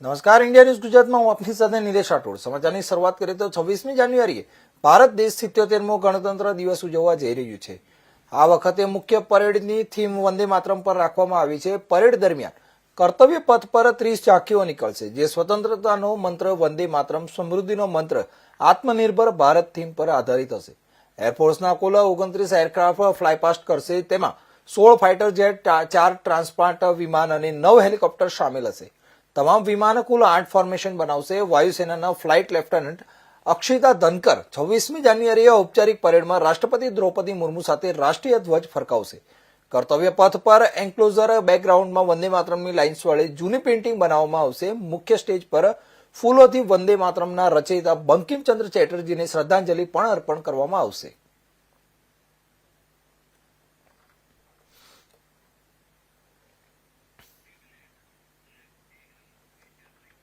નમસ્કાર, India news ગુજરાતમાં હું આપની સાથે નિલેશ રાઠોડ. સમાચારની શરૂઆત કરીએ તો 26મી જાન્યુઆરીએ ભારત દેશ 77મો ગણતંત્ર દિવસ ઉજવવા જઈ રહ્યું છે. આ વખતે મુખ્ય પરેડની થીમ વંદે માતરમ પર રાખવામાં આવી છે. પરેડ દરમિયાન કર્તવ્ય પથ પર 30 ઝાંખીઓ નીકળશે, જે સ્વતંત્રતાનો મંત્ર વંદે માતરમ, સમૃદ્ધિનો મંત્ર આત્મનિર્ભર ભારત થીમ પર આધારિત હશે. એરફોર્સના કુલ 29 એરક્રાફ્ટ ફ્લાયપાસ્ટ કરશે. તેમાં 16 ફાઇટર જેટ, 4 ટ્રાન્સપોર્ટ વિમાન અને 9 હેલિકોપ્ટર સામેલ હશે. તમામ વિમાન કુલ 8 ફોર્મેશન બનાવશે. વાયુસેનાના ફ્લાઇટ લેફ્ટનન્ટ અક્ષિતા ધનકર 26મી જાન્યુઆરીએ ઔપચારિક પરેડમાં રાષ્ટ્રપતિ દ્રૌપદી મુર્મુ સાથે રાષ્ટ્રીય ધ્વજ ફરકાવશે. કર્તવ્ય પથ પર એન્ક્લોઝર બેકગ્રાઉન્ડમાં વંદે માતરમની લાઇન્સ વડે જૂની પેઇન્ટિંગ બનાવવામાં આવશે. મુખ્ય સ્ટેજ પર ફૂલોથી વંદે માતરમના રચયિતા બંકિમચંદ્ર ચેટર્જીને શ્રદ્ધાંજલિ પણ અર્પણ કરવામાં આવશે.